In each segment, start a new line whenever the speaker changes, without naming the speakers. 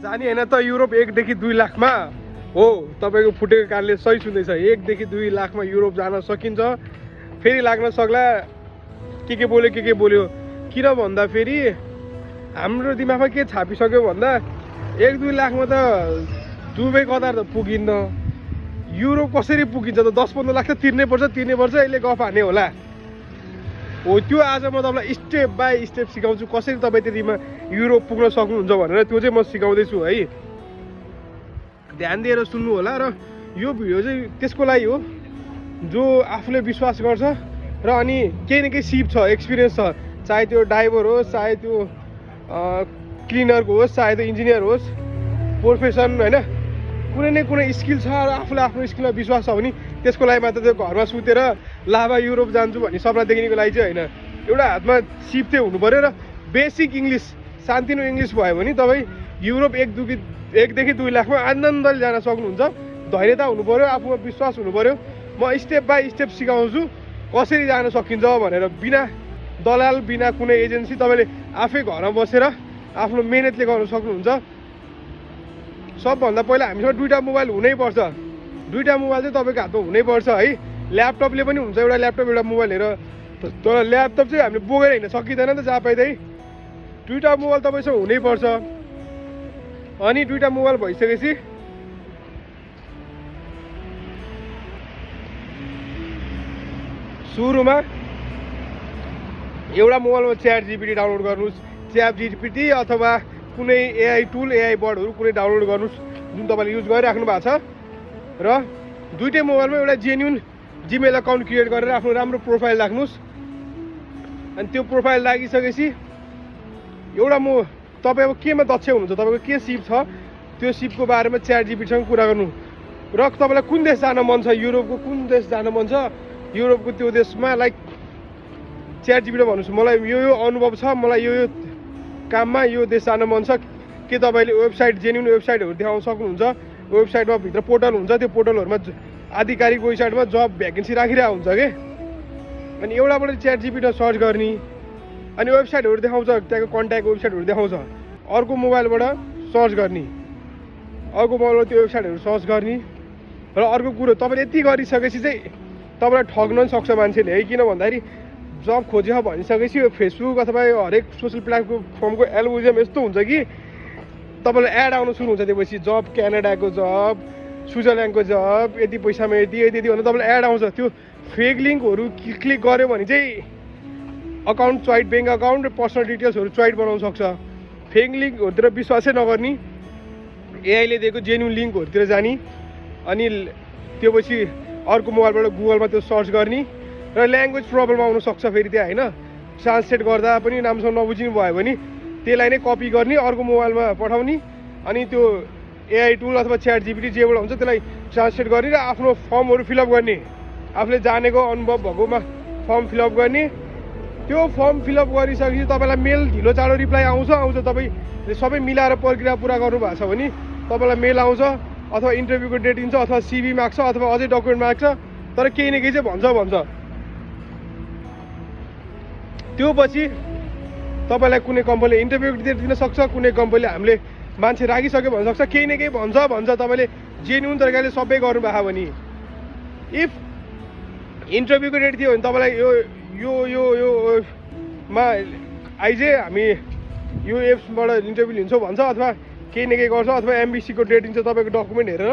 जाने होइन त युरोप 1 देखि 2 लाखमा हो तपाईँको फुटेको कानले सही सुन्दैछ 1 देखि 2 लाखमा युरोप जान सकिन्छ फेरि लाग्न सक्ला के बोल्यो किन भन्दा फेरि हाम्रो दिमागमा के छापिसक्यो भन्दा 1-2 लाखमा त दुबई कतार त पुगिन्न युरोप कसरी पुगिन्छ त 10-15 लाख त तिर्नै पर्छ यसले गफ हाने होला हो त्यो आज म तपाईँलाई स्टेप बाई स्टेप सिकाउँछु कसरी तपाईँ त्यतिमा युरोप पुग्न सक्नुहुन्छ भनेर त्यो चाहिँ म सिकाउँदैछु है ध्यान दिएर सुन्नु होला र यो भिडियो चाहिँ त्यसको लागि हो जो आफूले विश्वास गर्छ र अनि केही न केही सिप छ एक्सपिरियन्स छ चाहे त्यो ड्राइभर होस् चाहे त्यो क्लिनरको होस् चाहे त्यो इन्जिनियर होस् प्रोफेसन होइन कुनै न कुनै स्किल छ र आफूले आफ्नो स्किलमा विश्वास छ भने त्यसको लागि मात्र त्यो घरमा सुतेर लाभा युरोप जान्छु भन्ने सपना देख्नेको लागि चाहिँ होइन एउटा हातमा सिप चाहिँ हुनु पऱ्यो र बेसिक इङ्ग्लिस सानोतिनो इङ्ग्लिस भयो भने तपाईँ युरोप 1 देखि 2 लाखमा आनन्दले जान सक्नुहुन्छ धैर्यता हुनु पऱ्यो आफूमा विश्वास हुनु पऱ्यो म स्टेप बाई स्टेप सिकाउँछु कसरी जान सकिन्छ भनेर बिना दलाल बिना कुनै एजेन्सी तपाईँले आफै घरमा बसेर आफ्नो मेहनतले गर्न सक्नुहुन्छ सबभन्दा पहिला हामीसँग 2टा मोबाइल हुनैपर्छ 2टा मोबाइल चाहिँ तपाईँको हातमा हुनैपर्छ है ल्यापटपले पनि हुन्छ एउटा ल्यापटप एउटा मोबाइल हेर तर ल्यापटप चाहिँ हामीले बोकेर हिँड्न सकिँदैन नि त जहाँ पाइँदै 2टा मोबाइल तपाईँसँग हुनैपर्छ अनि 2टा मोबाइल भइसकेपछि सुरुमा एउटा मोबाइलमा च्याट जिपिटी डाउनलोड गर्नुहोस् च्याट जिपिटी अथवा कुनै एआई टुल एआई बर्डहरू कुनै डाउनलोड गर्नुहोस् जुन तपाईँले युज गरिराख्नु भएको छ र 2टै मोबाइलमा एउटा जेन्युन जिमेल अकाउन्ट क्रिएट गरेर आफ्नो राम्रो प्रोफाइल राख्नुहोस् अनि त्यो प्रोफाइल लागिसकेपछि एउटा तपाईँ अब केमा दक्ष हुनुहुन्छ तपाईँको के सिप छ त्यो सिपको बारेमा च्याट जिपिटीसँग कुरा गर्नु र तपाईँलाई कुन देश जान मन छ युरोपको कुन देश जान मन छ युरोपको त्यो देशमा लाइक च्याट जिपिटी भन्नुहोस् मलाई यो अनुभव छ मलाई यो काममा यो देश जान मन छ के तपाईँले वेबसाइट जेन्युन वेबसाइटहरू देखाउन सक्नुहुन्छ वेबसाइटमा भित्र पोर्टल हुन्छ त्यो पोर्टलहरूमा आधिकारिक वेबसाइटमा जब भ्याकेन्सी राखिरहेको हुन्छ कि अनि एउटाबाट च्याट जिपिटीमा सर्च गर्ने अनि वेबसाइटहरू देखाउँछ त्यहाँको कन्ट्याक्ट वेबसाइटहरू देखाउँछ अर्को मोबाइलबाट सर्च गर्ने अर्को मोबाइलबाट त्यो वेबसाइटहरू सर्च गर्ने र अर्को कुरो तपाईँले यति गरिसकेपछि चाहिँ तपाईँलाई ठग्न पनि सक्छ मान्छेले है किन भन्दाखेरि जब खोज्यो भनिसकेपछि यो फेसबुक अथवा यो हरेक सोसियल प्लेटफर्मको एल्गोरिदम यस्तो हुन्छ कि तपाईँलाई एड आउनु सुरु हुन्छ त्यसपछि जब क्यानाडाको जब स्विजरल्यान्डको जब यति पैसामा यति भनेर तपाईँलाई एड आउँछ त्यो फेक लिङ्कहरू क्लिक गऱ्यो भने चाहिँ अकाउन्ट च्वाइट ब्याङ्क अकाउन्ट र पर्सनल डिटेल्सहरू च्वाइट बनाउन सक्छ फेक लिङ्कहरूतिर विश्वासै नगर्ने एआईले दिएको जेन्युन लिङ्कहरूतिर जाने अनि त्यो पछि अर्को मोबाइलबाट गुगलमा त्यो सर्च गर्ने र ल्याङ्ग्वेज प्रब्लम आउन सक्छ फेरि त्यहाँ होइन ट्रान्सलेट गर्दा पनि राम्रोसँग नबुझिनु भयो भने त्यसलाई नै कपी गर्ने अर्को मोबाइलमा पठाउने अनि त्यो एआई टुल अथवा च्याट जिपिटी जेबाट हुन्छ त्यसलाई ट्रान्सलेट गर्ने र आफ्नो फर्महरू फिलअप गर्ने आफूले जानेको अनुभव भएकोमा फर्म फिलअप गर्ने त्यो फर्म फिलअप गरिसकेपछि तपाईँलाई मेल ढिलो चाँडो रिप्लाई आउँछ तपाईँले सबै मिलाएर प्रक्रिया पुरा गर्नुभएको छ भने तपाईँलाई मेल आउँछ अथवा इन्टरभ्यूको डेट दिन्छ अथवा सिभी माग्छ अथवा अझै डकुमेन्ट माग्छ तर केही न केही चाहिँ भन्छ त्यो पछि तपाईँलाई कुनै कम्पनीले इन्टरभ्यू डेट दिन सक्छ कुनै कम्पनीले हामीले मान्छे राखिसक्यो भन्न सक्छ केही न केही भन्छ तपाईँले जेन्युन तरिकाले सबै गर्नुभएको भने इफ इन्टरभ्यूको डेट थियो भने तपाईँलाई यो मा आइजे हामी यो एप्सबाट इन्टरभ्यू लिन्छौँ भन्छ अथवा केही न केही गर्छ अथवा एमबिसीको डेट दिन्छ तपाईँको डकुमेन्ट हेरेर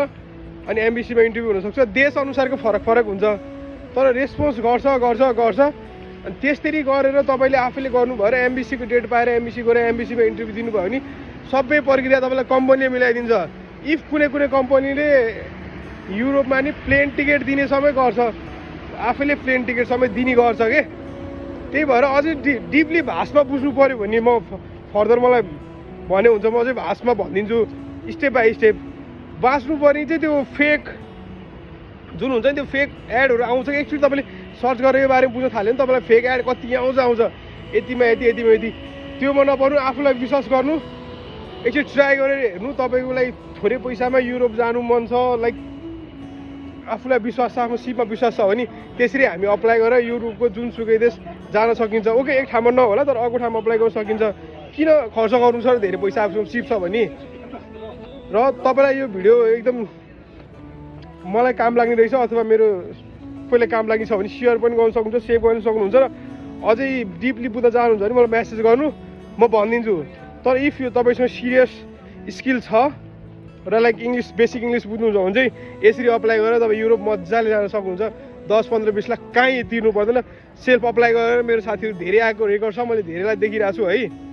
अनि एमबिसीमा इन्टरभ्यू हुनसक्छ देश अनुसारको फरक हुन्छ तर रेस्पोन्स गर्छ अनि त्यसरी गरेर तपाईँले आफैले गर्नुभयो र एमबिसीको डेट पाएर एमबिसी गएर एमबिसीमा इन्टरभ्यू दिनुभयो भने सबै प्रक्रिया तपाईँलाई कम्पनीले मिलाइदिन्छ इफ कुनै कम्पनीले युरोपमा नि प्लेन टिकट दिने समय गर्छ आफैले प्लेन टिकट समय दिने गर्छ के त्यही भएर अझै डिपली भाषमा बुझ्नु पऱ्यो भने म फर्दर मलाई भने हुन्छ म चाहिँ भाषमा भनिदिन्छु स्टेप बाई स्टेप बाँच्नु पर्ने चाहिँ त्यो फेक जुन हुन्छ नि त्यो फेक एडहरू आउँछ कि एकचोटि तपाईँले सर्च गरेर यो बारेमा बुझ्न थाल्यो भने तपाईँलाई फेक एड कति आउँछ यतिमा यति त्योमा नपर्नु आफूलाई विश्वास गर्नु एकचोटि ट्राई गरेर हेर्नु तपाईँको लागि थोरै पैसामा युरोप जानु मन छ लाइक आफूलाई विश्वास छ आफ्नो सिपमा विश्वास छ भने त्यसरी हामी अप्लाई गरेर युरोपको जुनसुकै देश जान सकिन्छ ओके एक ठाउँमा नहोला तर अर्को ठाउँमा अप्लाई गर्न सकिन्छ किन खर्च गर्नु छ धेरै पैसा आफूसँग सिप छ भने र तपाईँलाई यो भिडियो एकदम मलाई काम लाग्ने रहेछ अथवा मेरो पहिला काम लाग्ने छ भने सेयर पनि गर्न सक्नुहुन्छ, सेभ गर्न सक्नुहुन्छ र अझै डिपली बुझ्न चाहनुहुन्छ भने मलाई मेसेज गर्नु, म भनिदिन्छु। तर इफ यो तपाईँसँग सिरियस स्किल छ र लाइक इङ्ग्लिस बेसिक इङ्ग्लिस बुझ्नुहुन्छ भने चाहिँ यसरी अप्लाई गरेर तपाईँ युरोप मजाले जान सक्नुहुन्छ। 10-15-20 लाख कहीँ तिर्नु पर्दैन। सेल्फ अप्लाई गरेर मेरो साथीहरू धेरै आएको रेकर्ड छ, मैले धेरैलाई देखिरहेको छु है।